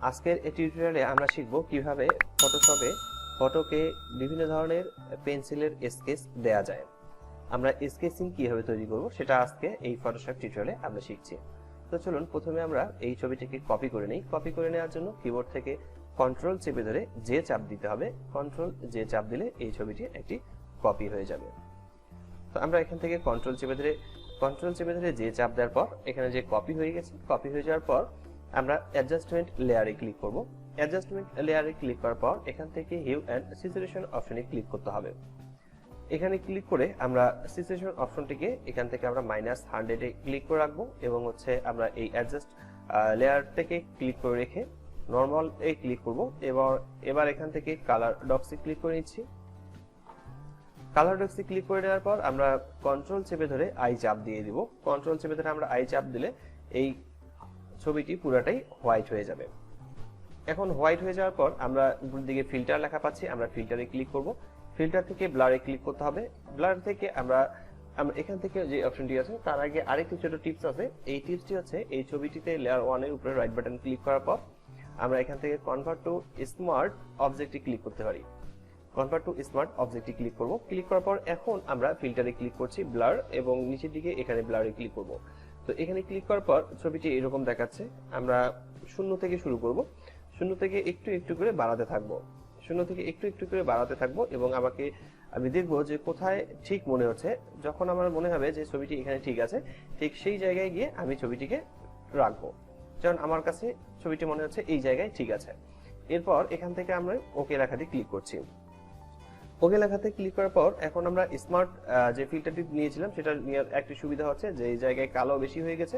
আজকের এই টিউটোরিয়ালে আমরা শিখব কিভাবে ফটোশপে ফটোকে বিভিন্ন ধরনের পেন্সিলের স্কেচ দেয়া যায়। আমরা স্কেচিং কিভাবে তৈরি করব সেটা আজকে এই ফটোশপ টিউটোরিয়ালে আমরা শিখছি। তো চলুন প্রথমে আমরা এই ছবিটিকে কপি করে নিই। কপি করে নেওয়ার জন্য কিবোর্ড থেকে কন্ট্রোল চেপে ধরে যে চাপ দিতে হবে, কন্ট্রোল যে চাপ দিলে এই ছবিটি একটি কপি হয়ে যাবে। তো আমরা এখান থেকে কন্ট্রোল চেপে ধরে যে চাপ দেওয়ার পর এখানে যে কপি হয়ে গেছে, কপি হয়ে যাওয়ার পর আমরা অ্যাডজাস্টমেন্ট লেয়ারে ক্লিক করব। অ্যাডজাস্টমেন্ট লেয়ারে ক্লিক করার পর এখান থেকে হিউ এন্ড স্যাচুরেশন অপশনে ক্লিক করতে হবে। এখানে ক্লিক করে আমরা স্যাচুরেশন অপশনটিকে এখান থেকে আমরা -100 এ ক্লিক করে রাখবো এবং আমরা এই অ্যাডজাস্ট লেয়ার থেকে ক্লিক করে রেখে নরমাল এ ক্লিক করব। এবার এখান থেকে কালার ডক্সে ক্লিক করে নিচ্ছি। কালার ডক্সে ক্লিক করে দেওয়ার পর আমরা কন্ট্রোল চেপে ধরে আই চাপ দিয়ে দিব। কন্ট্রোল চেপে ধরে আমরা আই চাপ দিলে এই ছবিটি পুরোটাই হোয়াইট হয়ে যাবে। এখন হোয়াইট হয়ে যাওয়ার পর আমরা উপর দিকে ফিল্টার লেখা পাচ্ছি, আমরা ফিল্টারে ক্লিক করব। ফিল্টার থেকে ব্লারে ক্লিক করতে হবে। ব্লার থেকে আমরা এখান থেকে যে অপশনটি আছে তার আগে আরেকটি ছোট টিপস আছে। এই টিপসটি হচ্ছে এই ছবিটিতে লেয়ার 1 এর উপরে রাইট বাটন ক্লিক করার পর আমরা এখান থেকে কনভার্ট টু স্মার্ট অবজেক্টে ক্লিক করতে পারি। কনভার্ট টু স্মার্ট অবজেক্টে ক্লিক করব। ক্লিক করার পর এখন আমরা ফিল্টারে ক্লিক করছি ব্লার এবং নিচের দিকে এখানে ব্লারে ক্লিক করব। তো এখানে ক্লিক করার পর ছবিটি এরকম দেখাচ্ছে। আমরা শূন্য থেকে শুরু করব, শূন্য থেকে একটু একটু করে বাড়াতে থাকবো, শূন্য থেকে একটু একটু করে বাড়াতে থাকবো এবং আমি দেখব যে কোথায় ঠিক মনে হচ্ছে। যখন আমার মনে হবে যে ছবিটি এখানে ঠিক আছে, ঠিক সেই জায়গায় গিয়ে আমি ছবিটিকে রাখবো। যেমন আমার কাছে ছবিটি মনে হচ্ছে এই জায়গায় ঠিক আছে। এরপর এখান থেকে আমরা ওকে লেখাতে ক্লিক করছি। ওকে লেখাতে ক্লিক করার পর এখন আমরা স্মার্ট যে ফিল্টারটি নিয়েছিলাম সেটা নেওয়ার একটি সুবিধা হচ্ছে যে এই জায়গায় কালো বেশি হয়ে গেছে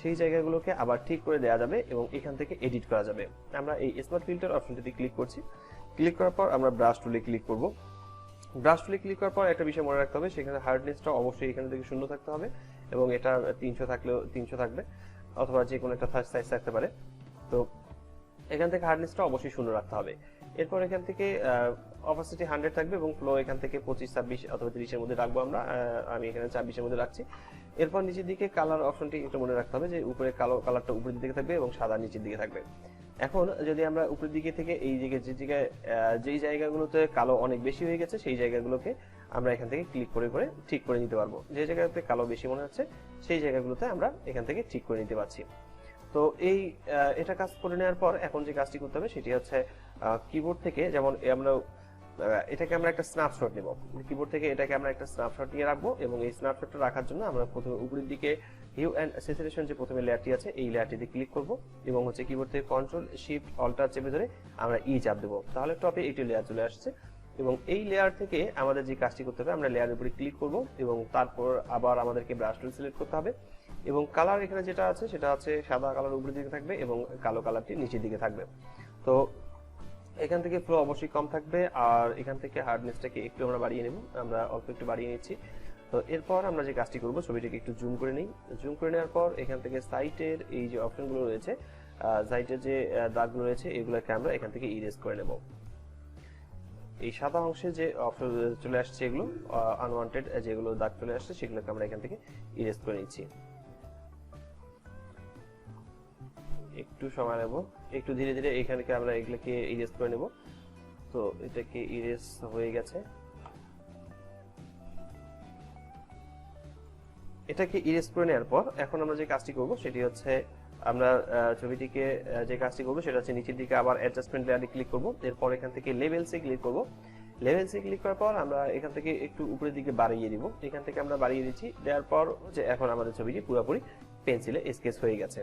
সেই জায়গাগুলোকে আবার ঠিক করে দেওয়া যাবে এবং এখান থেকে এডিট করা যাবে। আমরা এই স্মার্ট ফিল্টার অপশনটিতে ক্লিক করছি। ক্লিক করার পর আমরা ব্রাশ টুলে ক্লিক করব। ব্রাশ টুলে ক্লিক করার পর একটা বিষয় মনে রাখতে হবে, সেখানে হার্ডনেসটা অবশ্যই এখান থেকে 0 থাকতে হবে এবং এটা 300 থাকলেও 300 থাকবে অথবা যে কোনো একটা সাইজ থাকতে পারে। তো এখান থেকে হার্ডনেসটা অবশ্যই 0 রাখতে হবে। এরপর এখান থেকে অপাসিটি 100 থাকবে এবং ফ্লো এখান থেকে 25, 26 অথবা 30 এর মধ্যে রাখবো আমরা। আমি এখানে 24 এর মধ্যে রাখছি। এরপর নিচের দিকে কালার অপশনটি একটু মনে রাখতে হবে যে উপরে কালো কালারটা উপরের দিকে থাকবে এবং সাদা নিচের দিকে থাকবে। এখন যদি আমরা উপরের দিকে থেকে এই দিকে যেই জায়গাগুলোতে কালো অনেক বেশি হয়ে গেছে সেই জায়গাগুলোকে আমরা এখান থেকে ক্লিক করে করে ঠিক করে নিতে পারবো। যে জায়গাতে কালো বেশি মনে হচ্ছে সেই জায়গাগুলোতে আমরা এখান থেকে ঠিক করে নিতে পারছি। তো এটা কাজ করে নেওয়ার পর এখন যে কাজটি করতে হবে সেটি হচ্ছে কিবোর্ড থেকে, যেমন আমরা এটাকে আমরা একটা স্ন্যাপশট নেব। কিবোর্ড থেকে এটাকে আমরা একটা স্ন্যাপশট নিয়ে রাখবো এবং এই স্ন্যাপশটটা রাখার জন্য আমরা প্রথমে উপরের দিকে হিউ এন্ড স্যাচুরেশন যে প্রথমে লেয়ারটি আছে এই লেয়ারটিতে ক্লিক করব এবং কিবোর্ড থেকে কন্ট্রোল শিফট অল্টার চেপে ধরে আমরা চাপ দেব। তাহলে টপে একটি লেয়ার চলে আসছে এবং এই লেয়ার থেকে আমাদের যে কাজটি করতে হবে আমরা লেয়ারের উপরে ক্লিক করব এবং তারপর আবার আমাদেরকে ব্রাশ টুল সিলেক্ট করতে হবে এবং কালার এখানে যেটা আছে সেটা হচ্ছে সাদা কালার উপরের দিকে থাকবে এবং কালো কালারটি নিচের দিকে থাকবে। তো এখান থেকে ফ্লো অবশ্যই কম থাকবে আর এখান থেকে হার্ডনেসটাকে একটু আমরা বাড়িয়ে নেব। আমরা অল্প একটু বাড়িয়ে নিচ্ছি। তো এরপর আমরা যে কাজটি করব ছবিটাকে একটু জুম করে নিই। জুম করে নেওয়ার পর এখান থেকে সাইটের এই যে অপশনগুলো রয়েছে, সাইটের যে দাগগুলো রয়েছে এগুলোকে আমরা এখান থেকে ইরেজ করে নেব। এই সাদা অংশে যে অপশন চলে আসছে এগুলো আনওয়ান্টেড যেগুলো দাগ চলে আসছে সেগুলোকে আমরা এখান থেকে ইরেজ করে নিচ্ছি। একটু সময় নেব, একটু ধীরে ধীরে এখানে আমরা এগুলোকে ইরেজ করে নেব। তো এটাকে ইরেজ হয়ে গেছে। এটাকে ইরেজ করে নেওয়ার পর এখন আমরা যে কাজটি করব সেটি হচ্ছে আমরা ছবিটিকে যে কাজটি করব সেটা হচ্ছে নিচের দিকে আবার অ্যাডজাস্টমেন্ট লেয়ারে ক্লিক করব। এরপর এখান থেকে লেভেলসে ক্লিক করব। লেভেলসে ক্লিক করার পর আমরা এখান থেকে একটু উপরের দিকে বাড়িয়ে দিব। এখান থেকে আমরা বাড়িয়ে দিচ্ছি, দেওয়ার পর যে এখন আমাদের ছবিটি পুরোপুরি পেন্সিলে স্কেচ হয়ে গেছে।